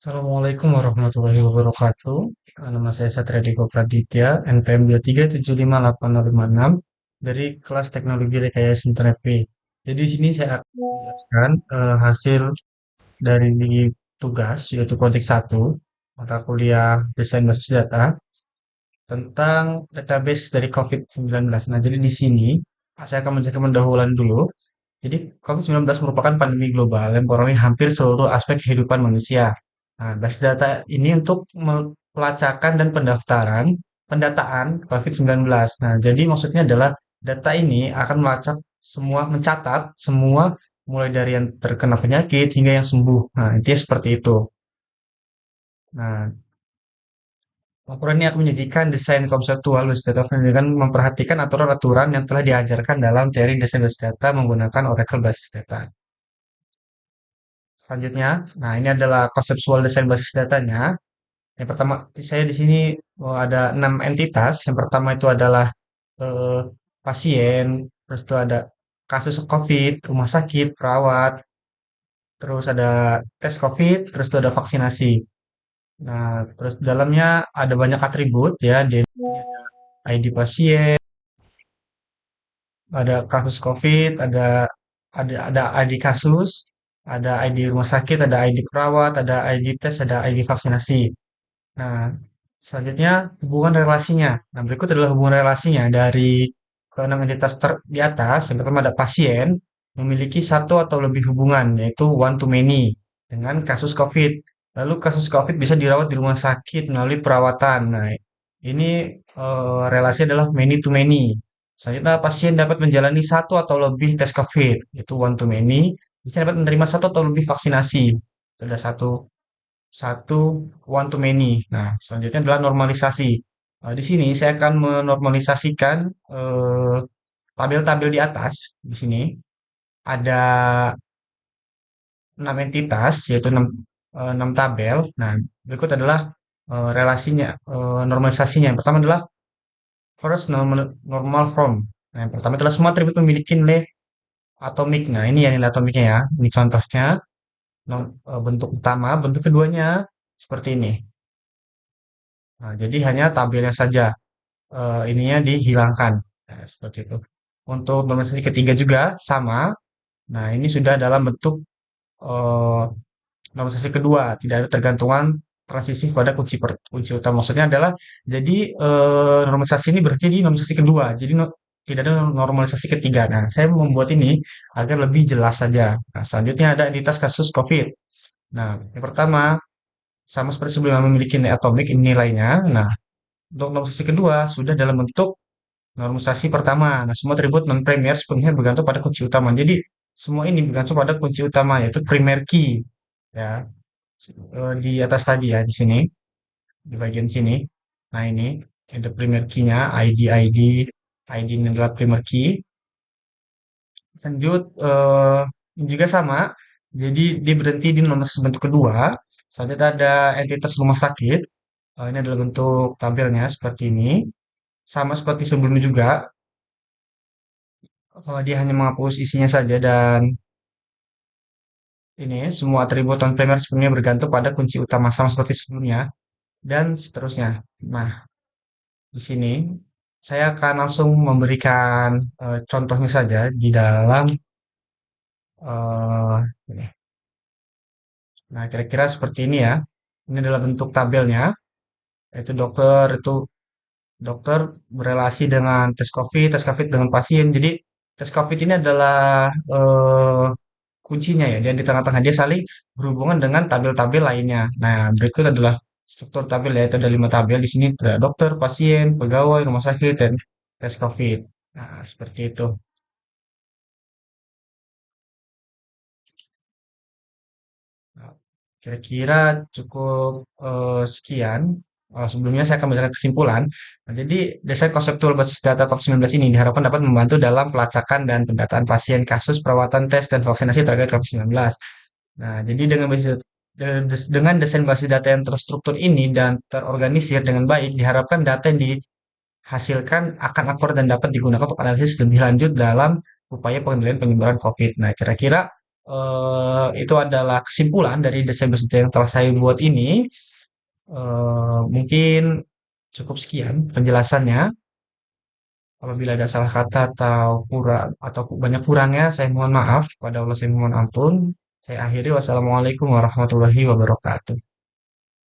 Assalamualaikum warahmatullahi wabarakatuh. Nama saya Satria Diko Praditya, NPM 2375856 dari kelas Teknologi Rekayasa Internet B. Jadi di sini saya akan menjelaskan hasil dari tugas yaitu proyek satu mata kuliah Desain Basis Data tentang database dari COVID-19. Nah, jadi di sini saya akan menjelaskan pendahuluan dulu. Jadi, COVID-19 merupakan pandemi global yang mempengaruhi hampir seluruh aspek kehidupan manusia. Nah, basis data ini untuk pelacakan dan pendataan COVID-19. Nah, jadi maksudnya adalah data ini akan mencatat semua mulai dari yang terkena penyakit hingga yang sembuh. Nah, intinya seperti itu. Nah, laporan ini akan menyajikan desain konseptual basis data dengan memperhatikan aturan-aturan yang telah diajarkan dalam teori desain basis data menggunakan Oracle basis data. Selanjutnya, nah ini adalah konseptual desain basis datanya. Yang pertama, saya di sini ada 6 entitas. Yang pertama itu adalah eh, pasien, terus itu ada kasus COVID, rumah sakit, perawat, terus ada tes COVID, terus itu ada vaksinasi. Nah, terus di dalamnya ada banyak atribut ya, di ID pasien, ada kasus COVID, ada ID kasus, ada ID rumah sakit, ada ID perawat, ada ID tes, ada ID vaksinasi. Nah, selanjutnya hubungan relasinya. Nah, berikut adalah hubungan relasinya dari keenam entitas di atas. Yang pertama ada pasien memiliki satu atau lebih hubungan, yaitu one to many dengan kasus COVID. Lalu kasus COVID bisa dirawat di rumah sakit melalui perawatan. Nah, ini relasi adalah many to many. Selanjutnya pasien dapat menjalani satu atau lebih tes COVID, yaitu one to many. Bisa dapat menerima satu atau lebih vaksinasi. Ada satu satu one to many. Nah, selanjutnya adalah normalisasi. Di sini saya akan menormalisasikan eh, tabel-tabel di atas. Di sini ada 6 entitas, yaitu 6 tabel. Nah, berikut adalah relasinya, normalisasinya. Yang pertama adalah first normal form. Nah, yang pertama adalah semua atribut memiliki nilai atomik. Nah, ini ya nilai atomiknya ya. Ini contohnya. Bentuk utama, bentuk keduanya seperti ini. Nah, jadi hanya tabelnya saja ininya dihilangkan. Nah, seperti itu. Untuk normalisasi ketiga juga sama. Nah, ini sudah dalam bentuk eh, normalisasi kedua, tidak ada tergantungan transisi pada kunci utama. Maksudnya adalah jadi normalisasi ini berarti di normalisasi kedua. Jadi tidak ada normalisasi ketiga. Nah, saya membuat ini agar lebih jelas saja. Nah, selanjutnya ada entitas kasus COVID. Nah, yang pertama sama seperti sebelumnya memiliki nilai atomik ini nilainya. Nah, untuk normalisasi kedua sudah dalam bentuk normalisasi pertama. Nah, semua atribut non-primer sepenuhnya bergantung pada kunci utama. Jadi, semua ini bergantung pada kunci utama, yaitu primary key. Ya, di atas tadi ya, di sini, di bagian sini. Nah, ini ada primary key-nya, ID ini adalah primary key. Lanjut, ini juga sama. Jadi, dia berhenti di normalisasi bentuk kedua. Selanjutnya ada entitas rumah sakit. Ini adalah bentuk tabelnya seperti ini. Sama seperti sebelumnya juga, dia hanya menghapus isinya saja dan ini semua atribut non primer sebenarnya bergantung pada kunci utama sama seperti sebelumnya dan seterusnya. Nah, di sini saya akan langsung memberikan contohnya saja di dalam ini. Nah, kira-kira seperti ini ya. Ini adalah bentuk tabelnya, yaitu dokter berelasi dengan tes COVID dengan pasien. Jadi tes COVID ini adalah kuncinya ya, dan di tengah-tengah dia saling berhubungan dengan tabel-tabel lainnya. Nah, berikut adalah struktur tabel yaitu ada 5 tabel di sini ada dokter, pasien, pegawai, rumah sakit, dan tes COVID. Nah, seperti itu. Nah, kira-kira cukup sekian. Sebelumnya saya akan memberikan kesimpulan. Nah, jadi, desain konseptual basis data COVID-19 ini diharapkan dapat membantu dalam pelacakan dan pendataan pasien, kasus, perawatan, tes, dan vaksinasi terkait COVID-19. Nah, jadi dengan desain basis data yang terstruktur ini dan terorganisir dengan baik, diharapkan data yang dihasilkan akan akurat dan dapat digunakan untuk analisis lebih lanjut dalam upaya pengendalian penyebaran COVID. Nah, kira-kira itu adalah kesimpulan dari desain-desain yang telah saya buat ini. Mungkin cukup sekian penjelasannya. Apabila ada salah kata atau kurang atau banyak kurangnya, saya mohon maaf. Kepada Allah saya mohon ampun. Saya akhiri. Wassalamualaikum warahmatullahi wabarakatuh.